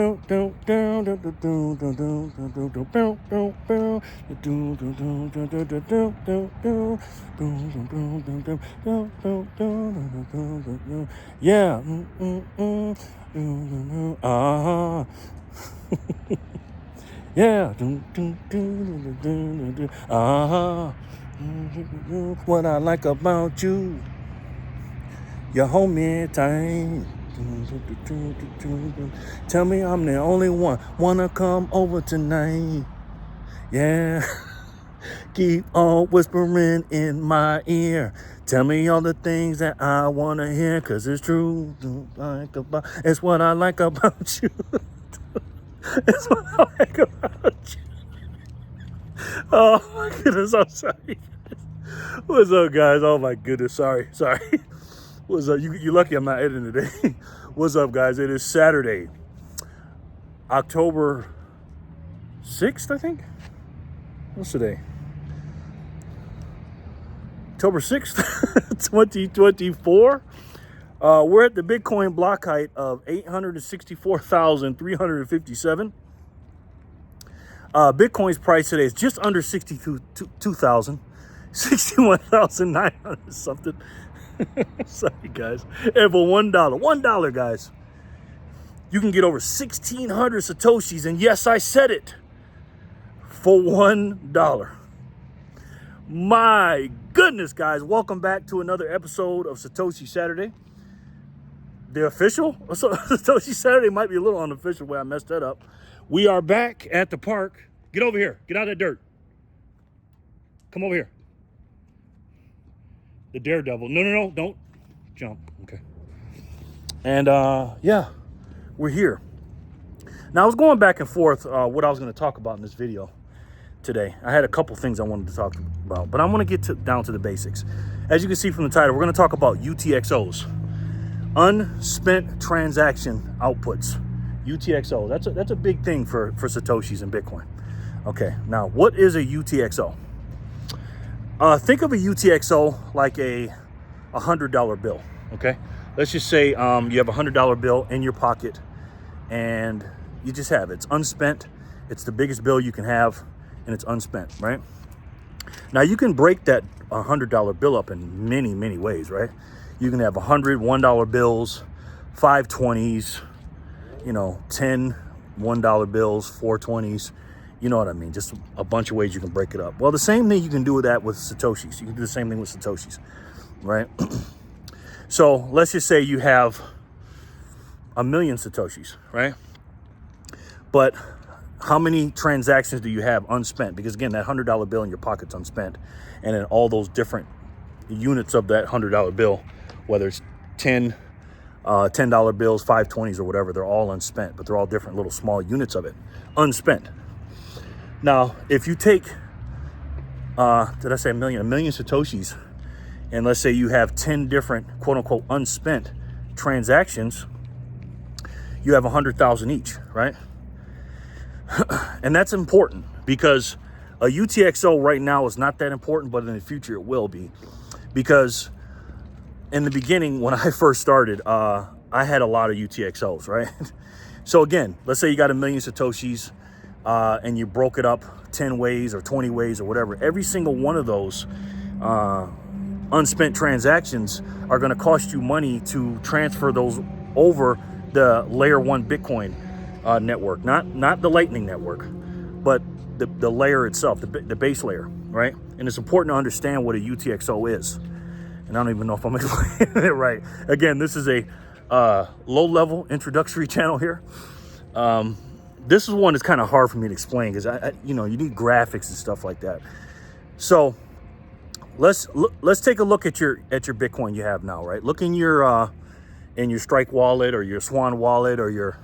Yeah. Yeah. What I like about you, you hold me tight. Tell me I'm the only one. Wanna come over tonight? Yeah. Keep on whispering in my ear. Tell me all the things that I wanna hear, 'cause it's true. It's what I like about you. It's what I like about you. Oh my goodness, I'm sorry. What's up, guys? Oh my goodness, sorry. What's up? You lucky I'm not editing today. What's up, guys? It is Saturday, October 6th, I think. What's today? October 6th, 2024. We're at the Bitcoin block height of 864,357. Bitcoin's price today is just under 62,000, 61,900 something. Sorry, guys. And for $1, guys, you can get over 1,600 Satoshis. And yes, I said it, for $1. My goodness, guys. Welcome back to another episode of Satoshi Saturday. The official? Satoshi Saturday might be a little unofficial way I messed that up. We are back at the park. Get over here. Get out of that dirt. Come over here. The daredevil. No. Don't jump. Okay. And, yeah, we're here. Now, I was going back and forth what I was going to talk about in this video today. I had a couple things I wanted to talk about, but I'm going to get down to the basics. As you can see from the title, we're going to talk about UTXOs, unspent transaction outputs. UTXO. That's a big thing for Satoshis and Bitcoin. Okay, now what is a UTXO? Think of a UTXO like a $100 bill. Okay, let's just say you have a $100 bill in your pocket, and you just have it. It's unspent. It's the biggest bill you can have, and it's unspent, right? Now you can break that $100 bill up in many ways, right? You can have $100 bills, 520s, 10 $1 bills, 420s. You know what I mean? Just a bunch of ways you can break it up. Well, the same thing you can do with that with Satoshis. You can do the same thing with Satoshis, right? So let's just say you have 1,000,000 Satoshis, right? But how many transactions do you have unspent? Because again, that $100 bill in your pocket's unspent. And then all those different units of that $100 bill, whether it's $10 bills, 520s or whatever, they're all unspent, but they're all different little small units of it, unspent. Now, if you take, did I say 1,000,000 Satoshis, and let's say you have 10 different quote unquote unspent transactions, you have 100,000 each, right? And that's important because a UTXO right now is not that important, but in the future it will be, because in the beginning, when I first started, I had a lot of UTXOs, right? So again, let's say you got 1,000,000 Satoshis, and you broke it up 10 ways or 20 ways or whatever. Every single one of those unspent transactions are going to cost you money to transfer those over the layer 1 Bitcoin network, not the Lightning network, but the layer itself, the base layer, right? And it's important to understand what a UTXO is. And I don't even know if I'm explaining it right. Again, this is a low-level introductory channel here. This is one that's kind of hard for me to explain because you need graphics and stuff like that. So let's take a look at your Bitcoin you have now, right? Look in your Strike wallet or your Swan wallet or your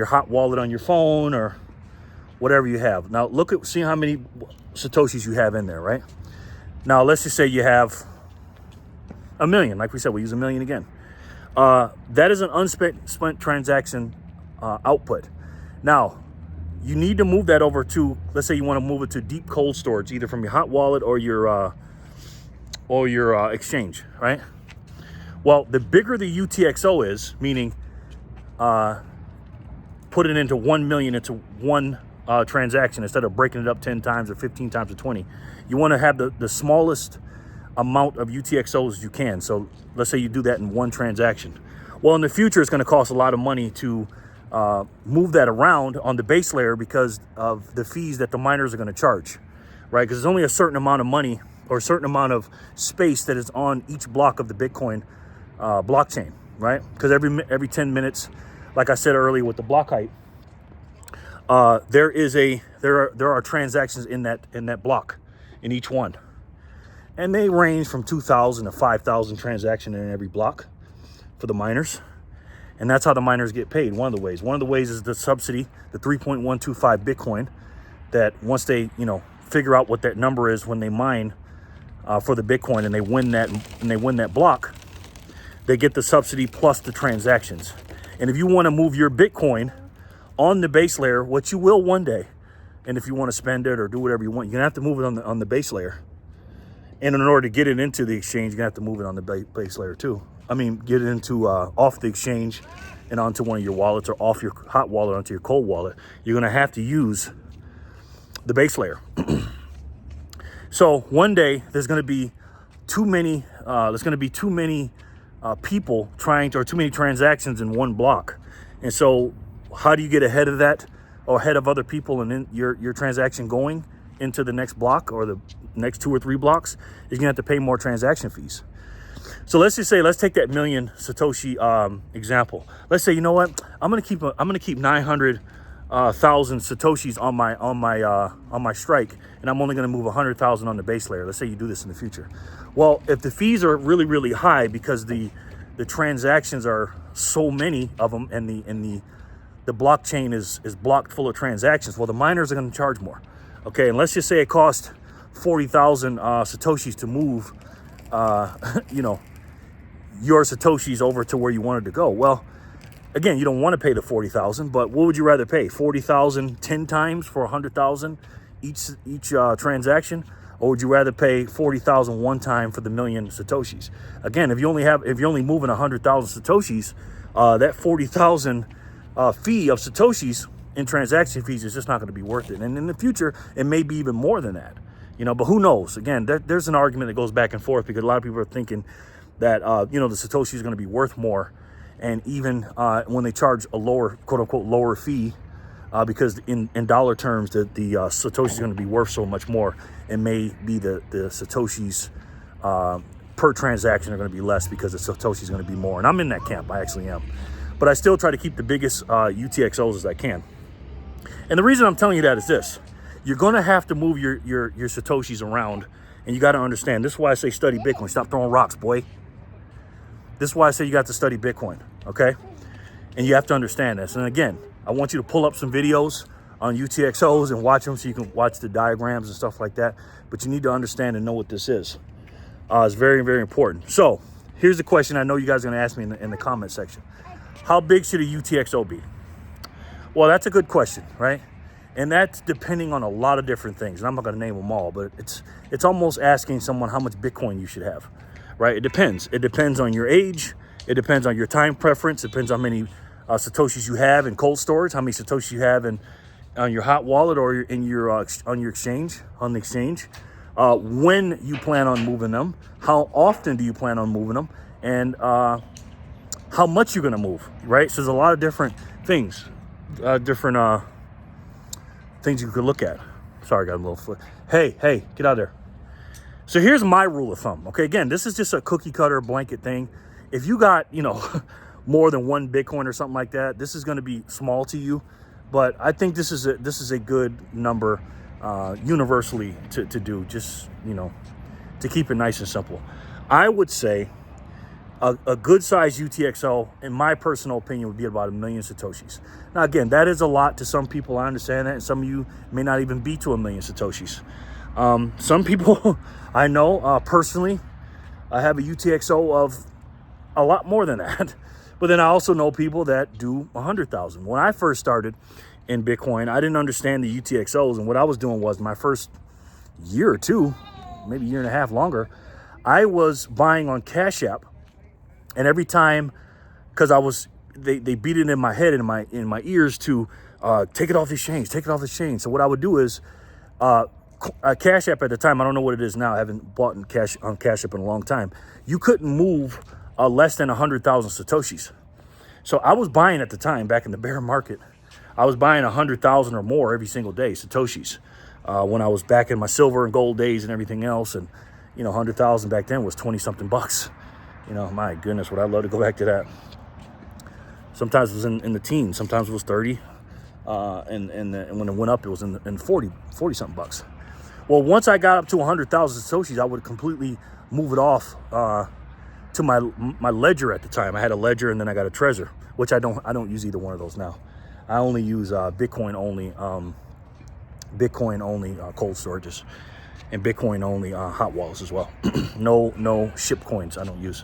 hot wallet on your phone or whatever you have. Now see how many Satoshis you have in there, right? Now let's just say you have 1,000,000. Like we said, we use 1,000,000 again. That is an unspent transaction output. Now, you need to move that over to, let's say you want to move it to deep cold storage, either from your hot wallet or your exchange, right? Well, the bigger the UTXO is, meaning put it into 1 million into one transaction instead of breaking it up 10 times or 15 times or 20. You want to have the smallest amount of UTXOs as you can. So let's say you do that in one transaction. Well, in the future, it's going to cost a lot of money to move that around on the base layer because of the fees that the miners are going to charge, right? Because there's only a certain amount of money or a certain amount of space that is on each block of the Bitcoin blockchain, right? Because every 10 minutes, like I said earlier with the block height, there are transactions in that block in each one, and they range from 2,000 to 5,000 transactions in every block for the miners. And that's how the miners get paid. One of the ways is the subsidy, the 3.125 Bitcoin, that once they, figure out what that number is when they mine for the Bitcoin and they win that block, they get the subsidy plus the transactions. And if you want to move your Bitcoin on the base layer, which you will one day, and if you want to spend it or do whatever you want, you're gonna have to move it on the base layer. And in order to get it into the exchange, you're gonna have to move it on the base layer too. Get it into off the exchange and onto one of your wallets, or off your hot wallet onto your cold wallet. You're gonna have to use the base layer. So one day there's gonna be too many. People trying to, or too many transactions in one block. And so how do you get ahead of that, or ahead of other people, and then your transaction going into the next block or the next 2 or 3 blocks? You're gonna have to pay more transaction fees. So let's take that million Satoshi example. Let's say, you know what, I'm gonna keep 900,000 Satoshis on my strike, and I'm only gonna move 100,000 on the base layer. Let's say you do this in the future. Well, if the fees are really, really high because the transactions are so many of them, and the blockchain is blocked full of transactions, well, the miners are going to charge more. Okay, and let's just say it cost 40,000 Satoshis to move, your Satoshis over to where you wanted to go. Well, again, you don't want to pay the 40,000, but what would you rather pay? 40,000 10 times for 100,000 each transaction? Or would you rather pay 40,000 one time for the million Satoshis? Again, if you're only moving 100,000 Satoshis, that 40,000 fee of Satoshis in transaction fees is just not going to be worth it. And in the future, it may be even more than that, but who knows? Again, there's an argument that goes back and forth because a lot of people are thinking that, the Satoshi is going to be worth more. And even when they charge a lower, quote unquote, lower fee, because in dollar terms, the Satoshi is going to be worth so much more. It may be the Satoshis per transaction are going to be less because the Satoshi is going to be more. And I'm in that camp. I actually am. But I still try to keep the biggest UTXOs as I can. And the reason I'm telling you that is this. You're going to have to move your Satoshis around. And you got to understand. This is why I say study Bitcoin. Stop throwing rocks, boy. This is why I say you got to study Bitcoin. Okay? And you have to understand this. And again, I want you to pull up some videos on UTXOs and watch them so you can watch the diagrams and stuff like that. But you need to understand and know what this is. It's very, very important. So here's the question I know you guys are going to ask me in the comment section. How big should a UTXO be? Well, that's a good question, right? And that's depending on a lot of different things. And I'm not going to name them all, but it's almost asking someone how much Bitcoin you should have, right? It depends. It depends on your age. It depends on your time preference. It depends on how many Satoshis you have in cold storage, how many Satoshis you have on your hot wallet or on the exchange, when you plan on moving them, how often do you plan on moving them, and how much you're going to move, right? So there's a lot of different things, things you could look at. Sorry, I got a little foot. Hey, get out of there. So here's my rule of thumb. Okay, again, this is just a cookie cutter blanket thing. If you got, more than one Bitcoin or something like that, this is going to be small to you. But I think this is a good number universally to do, just, to keep it nice and simple. I would say a good size UTXO, in my personal opinion, would be about 1 million Satoshis. Now, again, that is a lot to some people. I understand that. And some of you may not even be to 1 million Satoshis. Some people I know personally, I have a UTXO of a lot more than that. But then I also know people that do 100,000. When I first started in Bitcoin, I didn't understand the UTXOs. And what I was doing was my first year or two, maybe a year and a half longer, I was buying on Cash App. And every time, because I was they beat it in my head and in my ears to take it off the exchange, take it off the exchange. So what I would do is Cash App at the time, I don't know what it is now. I haven't bought on Cash App in a long time. You couldn't move less than 100,000 Satoshis. So I was buying at the time, back in the bear market, I was buying 100,000 or more every single day, Satoshis. When I was back in my silver and gold days and everything else. And, 100,000 back then was 20 something bucks. My goodness, would I love to go back to that. Sometimes it was in the teens, sometimes it was 30. And when it went up, it was in 40 something bucks. Well, once I got up to 100,000 Satoshis, I would completely move it off to my ledger at the time. I had a ledger and then I got a Trezor, which I don't use either one of those now. I only use Bitcoin only cold storages and Bitcoin only hot wallets as well. No ship coins I don't use.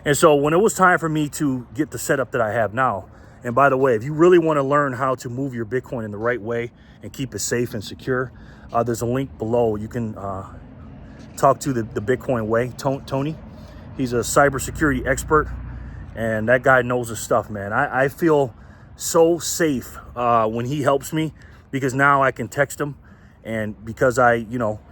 And so when it was time for me to get the setup that I have now, and by the way, if you really want to learn how to move your Bitcoin in the right way and keep it safe and secure, there's a link below. You can talk to the Bitcoin way, Tony. He's a cybersecurity expert, and that guy knows his stuff, man. I feel so safe when he helps me, because now I can text him, and because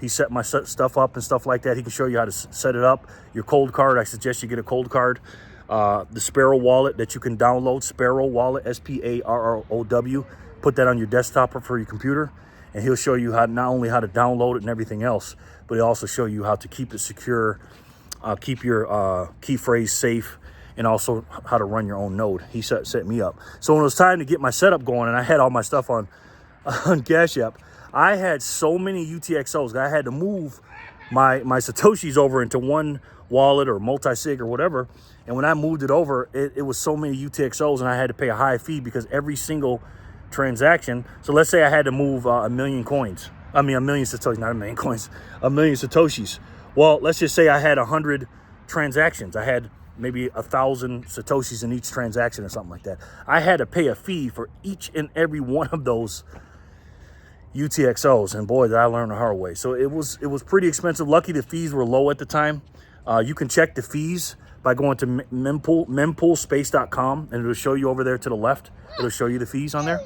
he set my stuff up and stuff like that, he can show you how to set it up. Your cold card, I suggest you get a cold card. The Sparrow wallet that you can download, Sparrow wallet, SPARROW, put that on your desktop or for your computer, and he'll show you not only how to download it and everything else, but he'll also show you how to keep it secure, keep your key phrase safe, and also how to run your own node. He set me up. So when it was time to get my setup going, and I had all my stuff on Cash App, I had so many UTXOs that I had to move my Satoshis over into one wallet or multi-sig or whatever. And when I moved it over, it was so many UTXOs, and I had to pay a high fee because every single transaction. So let's say I had to move a million Satoshis, not a million coins, a million Satoshis. Well, let's just say I had 100 transactions. I had maybe 1,000 Satoshis in each transaction or something like that. I had to pay a fee for each and every one of those UTXOs, and boy, did I learn the hard way. So it was pretty expensive. Lucky the fees were low at the time. You can check the fees by going to mempoolspace.com, and it'll show you over there to the left. It'll show you the fees on there,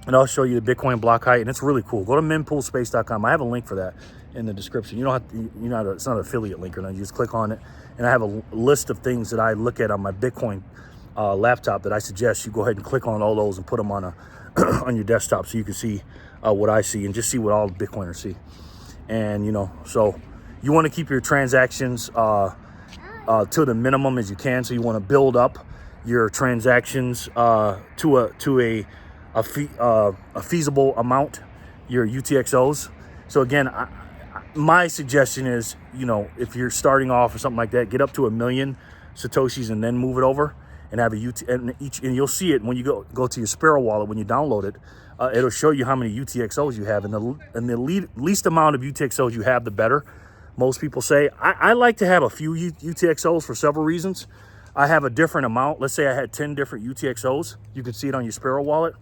and I'll show you the Bitcoin block height, and it's really cool. Go to mempoolspace.com. I have a link for that in the description. You don't have to, it's not an affiliate link or nothing. You just click on it, and I have a list of things that I look at on my Bitcoin laptop that I suggest you go ahead and click on all those and put them on on your desktop so you can see what I see and just see what all the Bitcoiners see. And so you want to keep your transactions to the minimum as you can. So you want to build up your transactions to a feasible amount, your UTXOs. So again, my suggestion is, if you're starting off or something like that, get up to 1 million Satoshis and then move it over and have and you'll see it when you go to your Sparrow wallet. When you download it, it'll show you how many UTXOs you have, and the least amount of UTXOs you have, the better. Most people say. I like to have a few UTXOs for several reasons. I have a different amount. Let's say I had 10 different UTXOs. You can see it on your Sparrow wallet.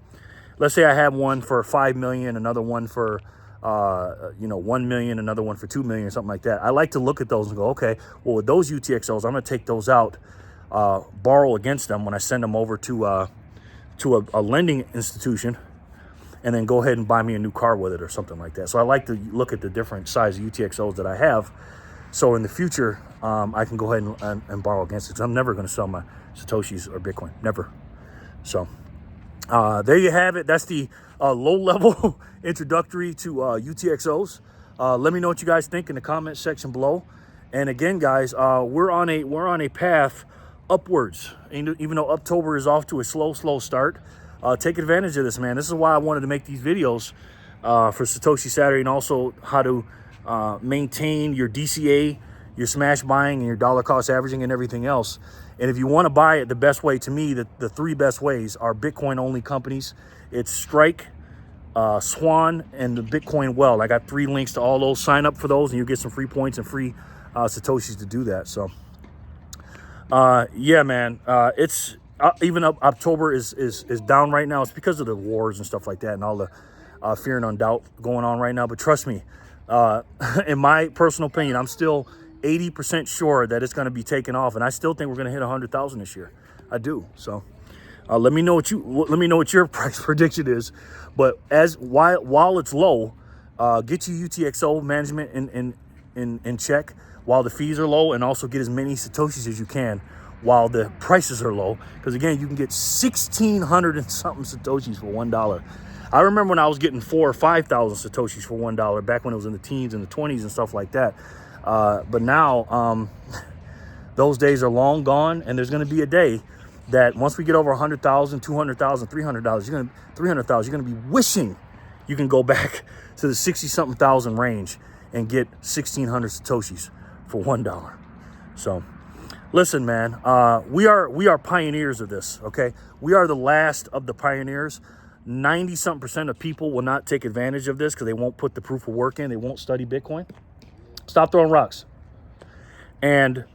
Let's say I have one for 5 million, another one for 1 million, another one for 2 million, or something like that. I like to look at those and go, okay, well, with those UTXOs, I'm going to take those out, borrow against them when I send them over to a lending institution, and then go ahead and buy me a new car with it or something like that. So I like to look at the different size UTXOs that I have. So in the future, I can go ahead and borrow against it. So I'm never going to sell my Satoshis or Bitcoin, never. So there you have it. That's the low-level introductory to UTXOs. Let me know what you guys think in the comment section below. And again, guys, we're on a path upwards. Even though October is off to a slow start, take advantage of this, man. This is why I wanted to make these videos for Satoshi Saturday, and also how to maintain your DCA, your smash buying, and your dollar cost averaging and everything else. And if you want to buy it, the best way, to me, the three best ways are Bitcoin only companies. It's Strike, Swan, and the Bitcoin Well. I got 3 links to all those. Sign up for those and you'll get some free points and free Satoshis to do that. So yeah, man, it's even October is down right now. It's because of the wars and stuff like that, and all the fear and doubt going on right now. But trust me, in my personal opinion, I'm still 80% sure that it's going to be taken off, and I still think we're going to hit 100,000 this year. I do. So Let me know what your price prediction is. But while it's low, get your UTXO management in check while the fees are low, and also get as many Satoshis as you can while the prices are low. Because again, you can get 1,600 and something Satoshis for $1. I remember when I was getting 4,000 or 5,000 Satoshis for $1 back when it was in the teens and the 20s and stuff like that. But now those days are long gone, and there's going to be a day that once we get over 100,000, 200,000, $300, you're going to be wishing you can go back to the 60-something thousand range and get 1,600 Satoshis for $1. So listen, man, we are pioneers of this, okay? We are the last of the pioneers. 90-something% of people will not take advantage of this because they won't put the proof of work in. They won't study Bitcoin. Stop throwing rocks. And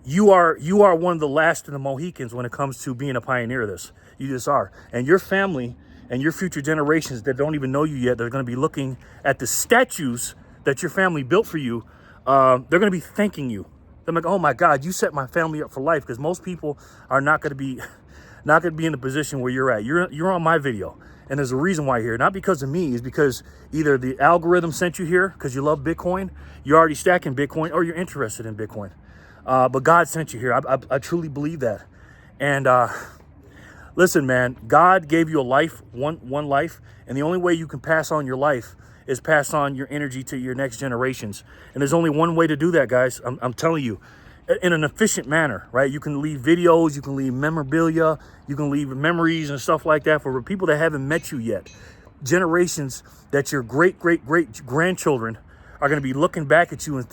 you are one of the last of the Mohicans when it comes to being a pioneer of this. You just are. And your family and your future generations that don't even know you yet, they're going to be looking at the statues that your family built for you. They're going to be thanking you. They're like, oh my God, you set my family up for life. Because most people are not going to be in the position where you're at. You're on my video. And there's a reason why you're here. Not because of me. It's because either the algorithm sent you here because you love Bitcoin, you're already stacking Bitcoin, or you're interested in Bitcoin. But God sent you here. I truly believe that. And listen, man, God gave you a life, one life. And the only way you can pass on your life is pass on your energy to your next generations. And there's only one way to do that, guys. I'm telling you, in an efficient manner, right? You can leave videos, you can leave memorabilia, you can leave memories and stuff like that for people that haven't met you yet. Generations that your great grandchildren are going to be looking back at you and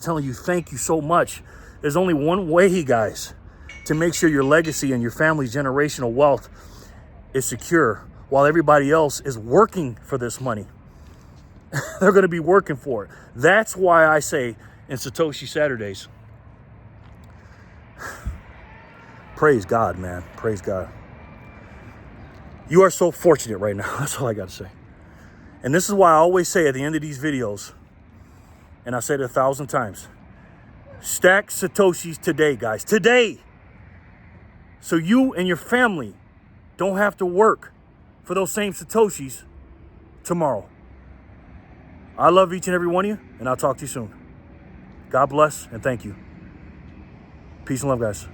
telling you thank you so much. There's only one way, guys, to make sure your legacy and your family's generational wealth is secure while everybody else is working for this money. They're going to be working for it. That's why I say in Satoshi Saturdays, praise God, man. Praise God. You are so fortunate right now. That's all I got to say. And this is why I always say at the end of these videos, and I said it 1,000 times, stack Satoshis today, guys. Today. So you and your family don't have to work for those same Satoshis tomorrow. I love each and every one of you, and I'll talk to you soon. God bless, and thank you. Peace and love, guys.